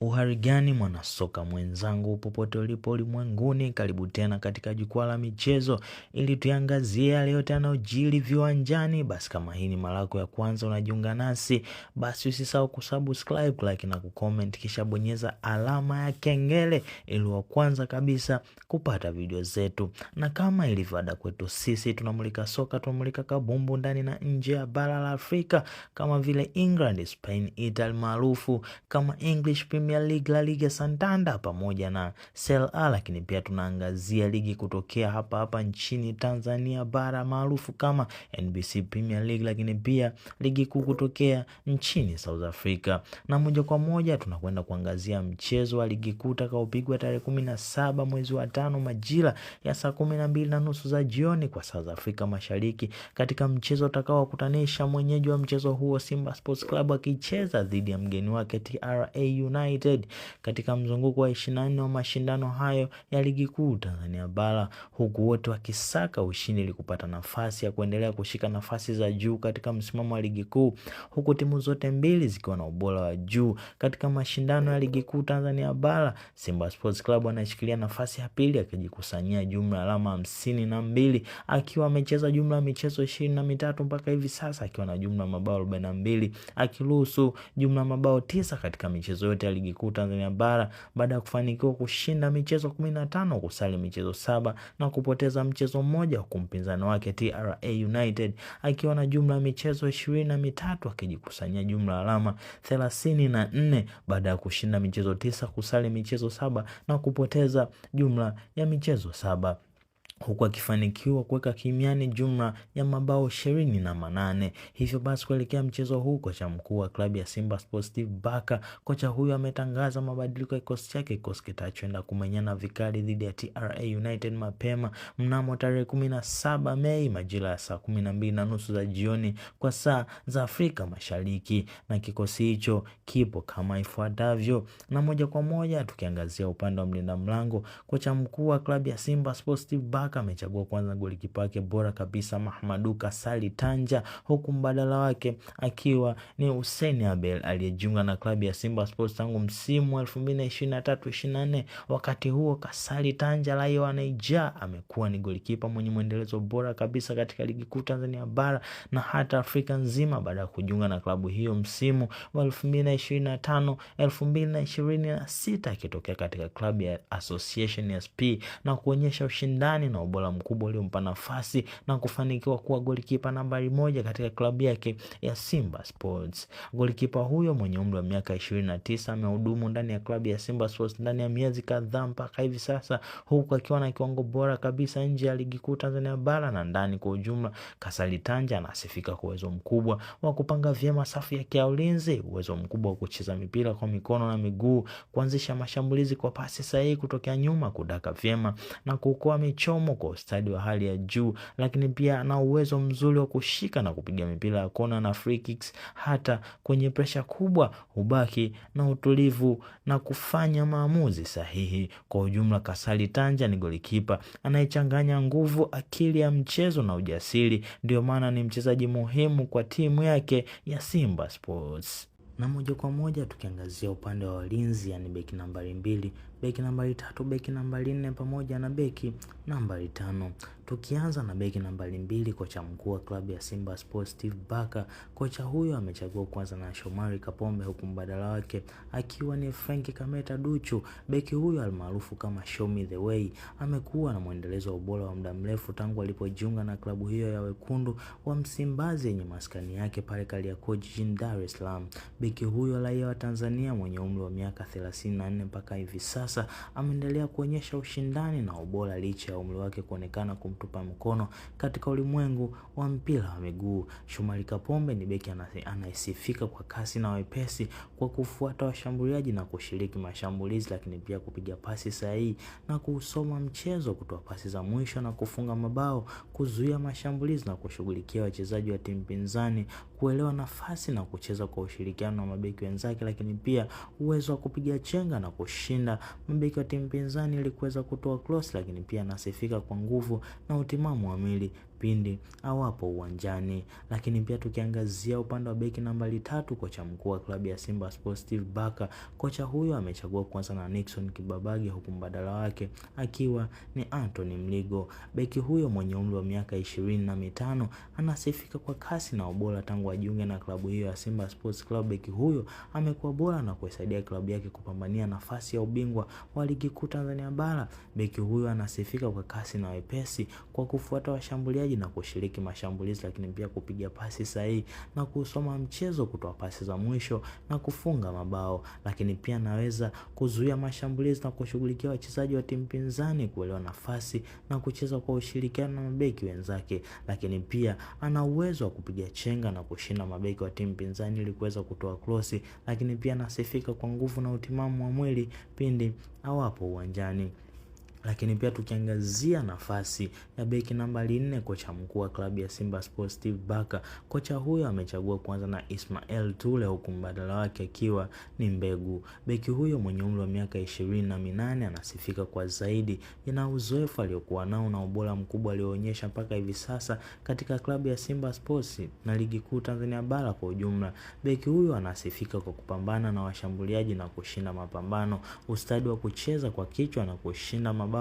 Uhari gani mwanasoka mwenzangu popote ulipo ulimwenguni, karibu tena katika jukwaa la michezo ili tuangazie yale yote yanayojiri viwanjani. Basi kama hii ni mara yako ya kwanza unajiunga nasi, basi usisahau kusubscribe, like na kucomment, kisha bonyeza alama ya kengele ili wa kwanza kabisa kupata video zetu. Na kama ilivyo ada kwetu sisi, tunamulika soka, tunamulika kabumbu ndani na nje ya bara la Afrika, kama vile England, Spain, Italy maarufu kama English Premier League, La Liga Santander pamoja na Serie A. Lakini pia tunaangazia ligi kutokea hapa nchini Tanzania bara maarufu kama NBC Premier League, lakini pia ligi kuu kutokea nchini South Africa. Na moja kwa moja tunakwenda kuangazia mchezo wa ligi kuu utakaopigwa tarehe 17 mwezi wa 5 majira ya saa 12:30 za jioni kwa South Africa Mashariki, katika mchezo utakaokutanisha mwenyeji wa mchezo huo Simba Sports Club akicheza dhidi ya mgeni wake TRA United katika mzunguko wa 24 wa mashindano hayo ya ligi kuu Tanzania bara, huku wote wakisaka ushindi ili kupata nafasi ya kuendelea kushika nafasi za juu katika msimamo wa ligi kuu, huku timu zote mbili zikiwa na ubora wa juu katika mashindano ya ligi kuu Tanzania bara. Simba Sports Club anashikilia nafasi ya pili akijikusanyia jumla alama 52 akiwa amecheza jumla ya michezo 23 mpaka hivi sasa, akiwa na jumla mabao 42, akiruhusu jumla mabao 9 katika michezo yote ya ligi kuu Tanzania bara, baada ya kufanikiwa kushinda michezo 15, kusali michezo 7 na kupoteza mchezo mmoja, huku mpinzani wake TRA United akiwa na jumla ya michezo 23 akijikusanyia jumla alama 34 baada ya kushinda michezo 9, kusali michezo 7 na kupoteza jumla ya michezo 7, huku akifanikiwa kuweka kimiani jumla ya mabao 28. Hivyo basi kuelekea mchezo huu, kocha mkuu wa klabu ya Simba Sports Steve Barker, kocha huyo ametangaza mabadiliko ya kikosi chake, kikosi kitachoenda kumenyana vikali dhidi ya TRA United mapema mnamo tarehe 17 Mei majira ya saa 12:30 za jioni kwa saa za Afrika Mashariki, na kikosi hicho kipo kama ifuatavyo. Na moja kwa moja tukiangazia upande wa mlinda mlango, kocha mkuu wa klabu ya Simba Sports Steve Barker amechagua kwanza golikipa wake bora kabisa Mahamadou Kasali Tanja, huku mbadala wake akiwa ni Hussein Abel aliyejiunga na klabu ya Simba Sports tangu msimu wa 2023-24. Wakati huo Kasali Tanja raia wa Niger amekuwa ni golikipa mwenye mwendelezo bora kabisa katika ligi kuu Tanzania bara na hata Afrika nzima, baada ya kujiunga na klabu hiyo msimu wa 2025-2026 akitokea katika klabu ya Association SP na kuonyesha ushindani na ubora mkubwa uliompa nafasi na kufanikiwa kuwa golikipa nambari 1 katika klabu yake ya Simba Sports. Golikipa huyo mwenye umri wa miaka 29 amehudumu ndani ya klabu ya Simba Sports ndani ya miezi kadhaa mpaka hivi sasa, huku akiwa na kiwango bora kabisa nje ya ligi kuu Tanzania bara na ndani kwa ujumla. Kasali Tanja anasifika kwa uwezo mkubwa wa kupanga vyema safu yake ya ulinzi, uwezo mkubwa wa kucheza mipira kwa mikono na miguu, kuanzisha mashambulizi kwa pasi sahihi kutokea nyuma, kudaka vyema na kuokoa michomo kwa ustadi wa hali ya juu, lakini pia ana uwezo mzuri wa kushika na kupiga mipira ya kona na free kicks. Hata kwenye pressure kubwa hubaki na utulivu na kufanya maamuzi sahihi. Kwa ujumla, Kasali Tanja ni golikipa anayechanganya nguvu, akili ya mchezo na ujasiri, ndio maana ni mchezaji muhimu kwa timu yake ya Simba Sports. Na moja kwa moja tukiangazia upande wa walinzi, yani beki nambari 2, beki nambari 3, beki nambari 4 pamoja na beki nambari 5. Tukianza na beki nambari 2, kocha mkuu wa klabu ya Simba Sports Steve Barker, kocha huyo amechagua kwanza na Shomari Kapombe, huku mbadala wake akiwa ni Frank Kameta Duchu. Beki huyo almaarufu kama Show Me The Way amekuwa na mwendelezo wa ubora wa muda mrefu tangu alipojiunga na klabu hiyo ya wekundu wa Msimbazi yenye maskani yake pale Kariakoo jijini Dar es Salaam. Beki huyo raia wa Tanzania mwenye umri wa miaka 34 mpaka hivi sasa ameendelea kuonyesha ushindani na ubora licha ya umri wake kuonekana kumtupa mkono katika ulimwengu wa mpira wa miguu. Shomari Kapombe ni beki anayesifika kwa kasi na wepesi, kwa kufuata washambuliaji na kushiriki mashambulizi, lakini pia kupiga pasi sahihi na kusoma mchezo, kutoa pasi za mwisho na kufunga mabao, kuzuia mashambulizi na kushughulikia wachezaji wa timu pinzani, kuelewa nafasi na kucheza kwa ushirikiano na mabeki wenzake, lakini pia uwezo wa kupiga chenga na kushinda mabeki wa timu pinzani ili kuweza kutoa cross, lakini pia anasifika kwa nguvu na utimamu wa mwili. pindi awapo uwanjani. Lakini pia tukiangazia upande wa beki nambari 3, kocha mkuu wa klabu ya Simba Sports Steve Barker. Kocha huyo amechagua kuanza na Nixon Kibabage huku mbadala wake akiwa ni Anthony Mligo. Beki huyo mwenye umri wa miaka 25 anasifika kwa kasi na ubora tangu ajiunge na klabu hiyo ya Simba Sports Club. Beki huyo amekuwa bora na kuisaidia klabu yake kupambania nafasi ya ubingwa wa ligi kuu Tanzania bara. Beki huyo anasifika kwa kasi na wepesi, kwa kufuata washambuliaji na kushiriki mashambulizi, lakini pia kupiga pasi sahihi na kusoma mchezo, kutoa pasi za mwisho na kufunga mabao. Lakini pia anaweza kuzuia mashambulizi na kushughulikia wachezaji wa timu pinzani, kuelewa nafasi na kucheza kwa ushirikiano na mabeki wenzake. Lakini pia ana uwezo wa kupiga chenga na kushinda mabeki wa timu pinzani ili kuweza kutoa krosi. Lakini pia anasifika kwa nguvu na utimamu wa mwili pindi awapo uwanjani. Lakini pia tukiangazia nafasi ya beki nambari 4, kocha mkuu wa klabu ya Simba Sports Steve Barker. Kocha huyo amechagua kuanza na Ismael Tule huku mbadala wake akiwa ni Mbegu. Beki huyo mwenye umri wa miaka 28 anasifika kwa zaidi na uzoefu aliokuwa nao na ubora mkubwa alioonyesha mpaka hivi sasa katika klabu ya Simba Sports na ligi kuu Tanzania bara kwa ujumla. Beki huyo anasifika kwa kupambana na washambuliaji na kushinda mapambano, ustadi wa kucheza kwa kichwa na kushinda mabao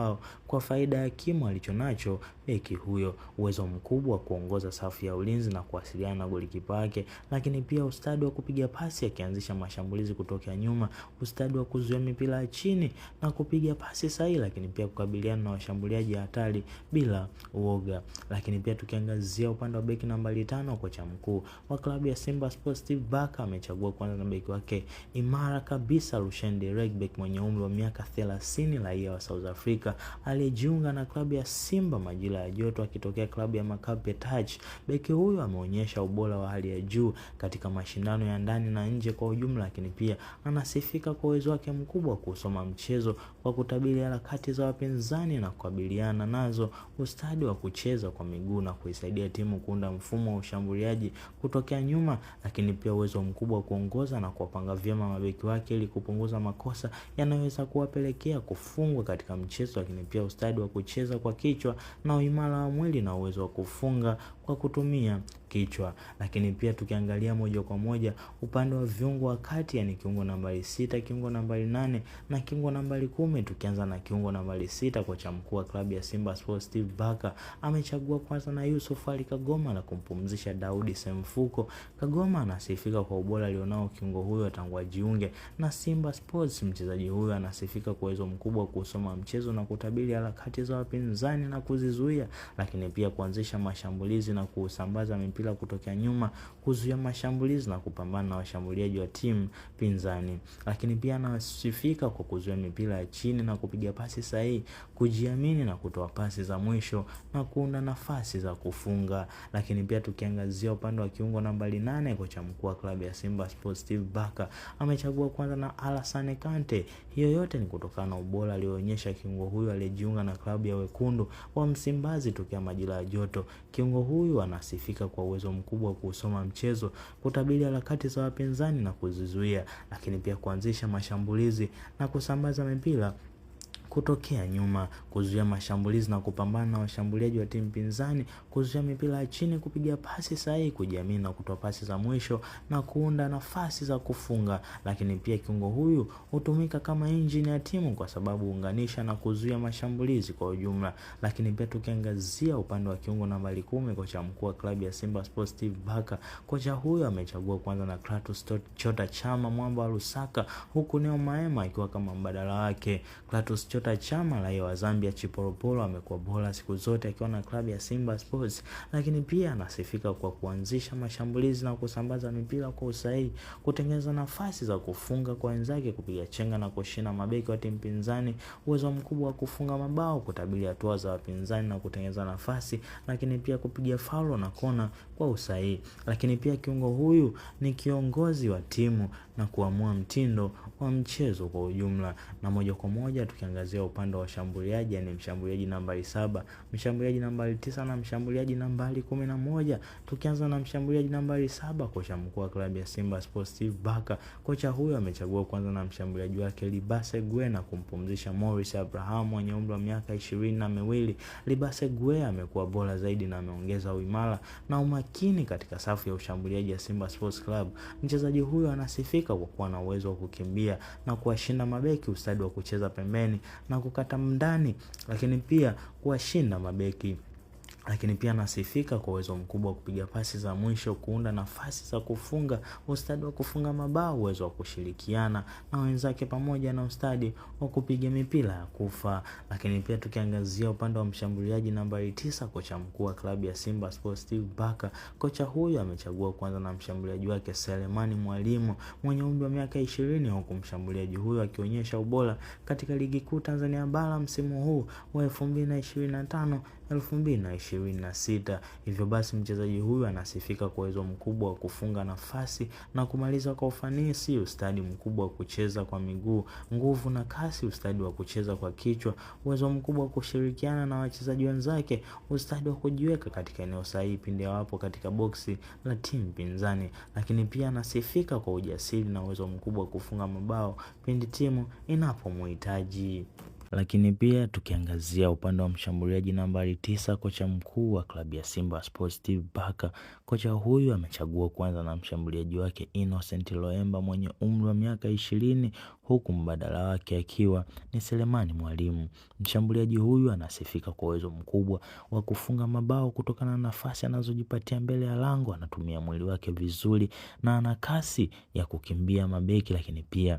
kwa faida ya kimo alichonacho beki huyo, uwezo mkubwa wa kuongoza safu ya ulinzi na kuwasiliana na golikipa wake. Lakini pia ustadi wa kupiga pasi akianzisha mashambulizi kutoka nyuma, ustadi wa kuzuia mipira ya chini na kupiga pasi sahihi, lakini pia kukabiliana na washambuliaji hatari bila uoga. Lakini pia tukiangazia upande wa beki nambari 5, kocha mkuu wa klabu ya Simba Sports Steve Barker amechagua kwanza na beki wake imara kabisa Lucien Derek, beki mwenye umri wa miaka 30, raia wa South Africa aliyejiunga na klabu ya Simba majira ya joto akitokea klabu ya Maccabi Touch. Beki huyo ameonyesha ubora wa hali ya juu katika mashindano ya ndani na nje kwa ujumla, lakini pia anasifika kwa uwezo wake mkubwa kusoma mchezo, kwa kutabiri harakati za wapinzani na kukabiliana nazo, ustadi wa kucheza kwa miguu na kuisaidia timu kuunda mfumo wa ushambuliaji kutokea nyuma, lakini pia uwezo mkubwa wa kuongoza na kuwapanga vyema mabeki wake ili kupunguza makosa yanayoweza kuwapelekea kufungwa katika mchezo. Lakini pia ustadi wa kucheza kwa kichwa na uimara wa mwili na uwezo wa kufunga kwa kutumia kichwa. Lakini pia tukiangalia moja kwa moja upande wa viungo wa kati, yani kiungo nambari 6, kiungo nambari 8 na kiungo nambari 10. Tukianza na kiungo nambari 6, kocha mkuu wa klabu ya Simba Sports Steve Barker amechagua kwanza na Yusuf Ali Kagoma na kumpumzisha Daudi Semfuko. Kagoma anasifika kwa ubora alionao kiungo huyo tangu ajiunge na Simba Sports. Mchezaji huyo anasifika kwa uwezo mkubwa kusoma mchezo na kutabiri harakati za wapinzani na kuzizuia, lakini pia kuanzisha mashambulizi na kusambaza mipira kutokea nyuma, kuzuia mashambulizi na kupambana na washambuliaji wa timu pinzani. Lakini pia anasifika kwa kuzuia mipira ya chini na kupiga pasi sahihi, kujiamini na kutoa pasi za mwisho na kuunda nafasi za kufunga. Lakini pia tukiangazia upande wa kiungo nambari 8, kocha mkuu wa klabu ya Simba Sports Steve Barker amechagua kwanza na Alassane Kante. Hiyo yote ni kutokana na ubora alioonyesha kiungo huyu aliyejiunga na klabu ya Wekundu wa Msimbazi tokea majira ya joto. Kiungo huyu anasifika kwa uwezo mkubwa wa kusoma mchezo, kutabiri harakati za wapinzani na kuzizuia, lakini pia kuanzisha mashambulizi na kusambaza mipira kutokea nyuma, kuzuia mashambulizi na kupambana na washambuliaji wa timu pinzani, kuzuia mipira ya chini, kupiga pasi sahihi, kujiamini na kutoa pasi za mwisho na kuunda nafasi za kufunga. Lakini pia kiungo huyu hutumika kama engine ya timu kwa sababu huunganisha na kuzuia mashambulizi kwa ujumla. Lakini pia tukiangazia upande wa kiungo nambari 10, kocha mkuu wa klabu ya Simba Sports Steve Barker, kocha huyo amechagua kwanza na Clatous Chota Chama mwamba wa Lusaka, huku Neo Maema akiwa kama mbadala wake. Clatous Chota Chama raia wa Zambia Chipolopolo amekuwa bora siku zote akiwa na klabu ya Simba Sports, lakini pia anasifika kwa kuanzisha mashambulizi na kusambaza mipira kwa usahihi, kutengeneza nafasi za kufunga kwa wenzake, kupiga chenga na kushinda mabeki wa timu pinzani, uwezo mkubwa wa kufunga mabao, kutabiri hatua za wapinzani na kutengeneza nafasi, lakini pia kupiga faulo na kona kwa usahihi. Lakini pia kiungo huyu ni kiongozi wa timu na kuamua mtindo wa mchezo kwa ujumla. Na moja kwa moja tukiangazia upande wa washambuliaji, yani mshambuliaji nambari 7, mshambuliaji nambari 9 na mshambuliaji nambari 11. Tukianza na mshambuliaji nambari 7, kocha mkuu wa klabu ya Simba Sports Steve Barker. Kocha huyo amechagua kwanza na mshambuliaji wake Libase Gue na kumpumzisha Morris Abraham mwenye umri wa miaka 22. Libase Gue amekuwa bora zaidi na ameongeza uimara na umakini katika safu ya ushambuliaji ya Simba Sports Club. Mchezaji huyo anasifika kwa kuwa na uwezo wa kukimbia na kuwashinda mabeki, ustadi wa kucheza pembeni na kukata ndani, lakini pia kuwashinda mabeki. Lakini pia anasifika kwa uwezo mkubwa wa kupiga pasi za mwisho, kuunda nafasi za kufunga, ustadi wa kufunga mabao, uwezo wa kushirikiana na wenzake pamoja na ustadi wa kupiga mipira ya kufa. Lakini pia tukiangazia upande wa mshambuliaji nambari 9, kocha mkuu wa klabu ya Simba Sports Steve Barker. Kocha huyu amechagua kwanza na mshambuliaji wake Selemani Mwalimu mwenye umri wa miaka 20, huku mshambuliaji huyu akionyesha ubora katika ligi kuu Tanzania bara msimu huu wa 2025-2026. Hivyo basi mchezaji huyu anasifika kwa uwezo mkubwa wa kufunga nafasi na kumaliza kwa ufanisi, ustadi mkubwa wa kucheza kwa miguu, nguvu na kasi, ustadi wa kucheza kwa kichwa, uwezo mkubwa wa kushirikiana na wachezaji wenzake, ustadi wa kujiweka katika eneo sahihi pindi wapo katika boksi la timu pinzani. Lakini pia anasifika kwa ujasiri na uwezo mkubwa wa kufunga mabao pindi timu inapomhitaji. Lakini pia tukiangazia upande wa mshambuliaji nambari 9, kocha mkuu wa klabu ya Simba Sports Steve Barker. Kocha huyu amechagua kwanza na mshambuliaji wake Innocent Loemba mwenye umri wa miaka 20, huku mbadala wake akiwa ni Selemani Mwalimu. Mshambuliaji huyu anasifika kwa uwezo mkubwa wa kufunga mabao kutokana na nafasi anazojipatia mbele ya lango. Anatumia mwili wake vizuri na ana kasi ya kukimbia mabeki, lakini pia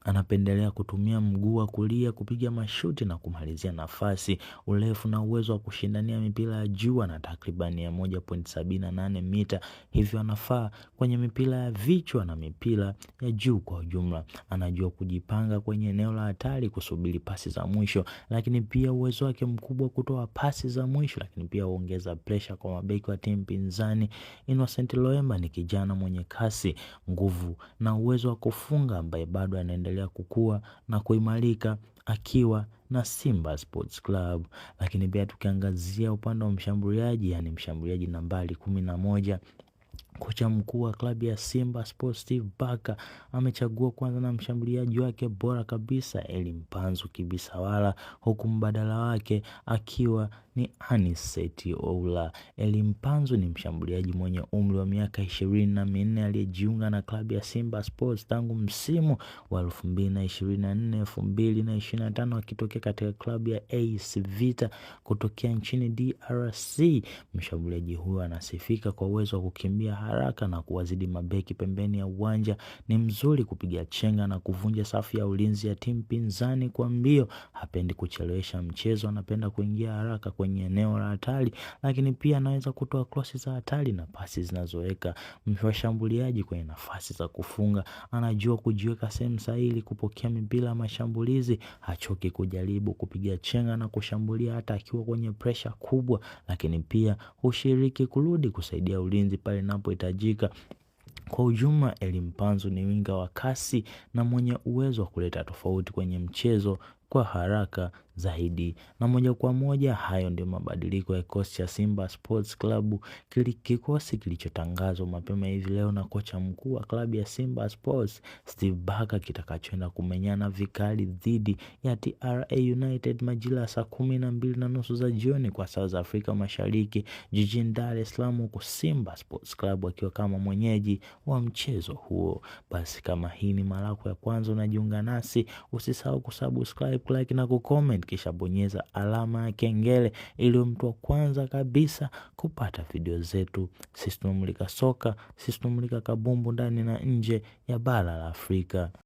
anapendelea kutumia mguu wa kulia kupiga mashuti na kumalizia nafasi. Urefu na uwezo wa kushindania mipira ya juu, na takriban 1.78 mita, hivyo anafaa kwenye mipira ya vichwa na mipira ya juu kwa ujumla. Anajua kujipanga kwenye eneo la hatari, kusubiri pasi za mwisho, lakini pia uwezo wake mkubwa kutoa pasi za mwisho, lakini pia huongeza pressure kwa mabeki wa timu pinzani. Innocent Loemba ni kijana mwenye kasi, nguvu na uwezo wa kufunga ambaye bado anaendelea kukua na kuimarika akiwa na Simba Sports Club. Lakini pia tukiangazia upande wa mshambuliaji, yani mshambuliaji nambari 11, kocha mkuu wa klabu ya Simba Sports Steve Barker amechagua kwanza na mshambuliaji wake bora kabisa Elimpanzu Kibisawala, huku mbadala wake akiwa ni Aniseti Oula. Elimpanzu ni mshambuliaji mwenye umri wa miaka 24 aliyejiunga na klabu ya Simba Sports tangu msimu wa 2024-2025 akitokea katika klabu ya AS Vita kutokea nchini DRC. Mshambuliaji huyo anasifika kwa uwezo wa kukimbia haraka na kuwazidi mabeki pembeni ya uwanja. Ni mzuri kupiga chenga na kuvunja safu ya ulinzi ya timu pinzani kwa mbio. Hapendi kuchelewesha mchezo, anapenda kuingia haraka kwenye eneo la hatari, lakini pia anaweza kutoa crossi za hatari na pasi zinazoweka mshambuliaji kwenye nafasi za kufunga. Anajua kujiweka sehemu sahihi kupokea mipira ya mashambulizi, hachoki kujaribu kupiga chenga na kushambulia hata akiwa kwenye pressure kubwa, lakini pia hushiriki kurudi kusaidia ulinzi pale inapohitajika. Kwa ujumla, Elimpanzu ni winga wa kasi na mwenye uwezo wa kuleta tofauti kwenye mchezo kwa haraka zaidi. Na moja kwa moja hayo ndio mabadiliko ya kikosi cha Simba Sports Club, kikosi kilichotangazwa mapema hivi leo na kocha mkuu wa klabu ya Simba Sports Steve Barker, kitakachoenda kumenyana vikali dhidi ya TRA United majira saa 12:30 za jioni kwa saa za Afrika Mashariki jijini Dar es Salaam, huko Simba Sports Club akiwa kama mwenyeji wa mchezo huo. Basi kama hii ni mara yako ya kwanza unajiunga nasi, usisahau kusubscribe, like na kucomment, kisha bonyeza alama ya kengele ili mtu wa kwanza kabisa kupata video zetu. Sisi tunamulika soka, sisi tunamulika kabumbu ndani na nje ya bara la Afrika.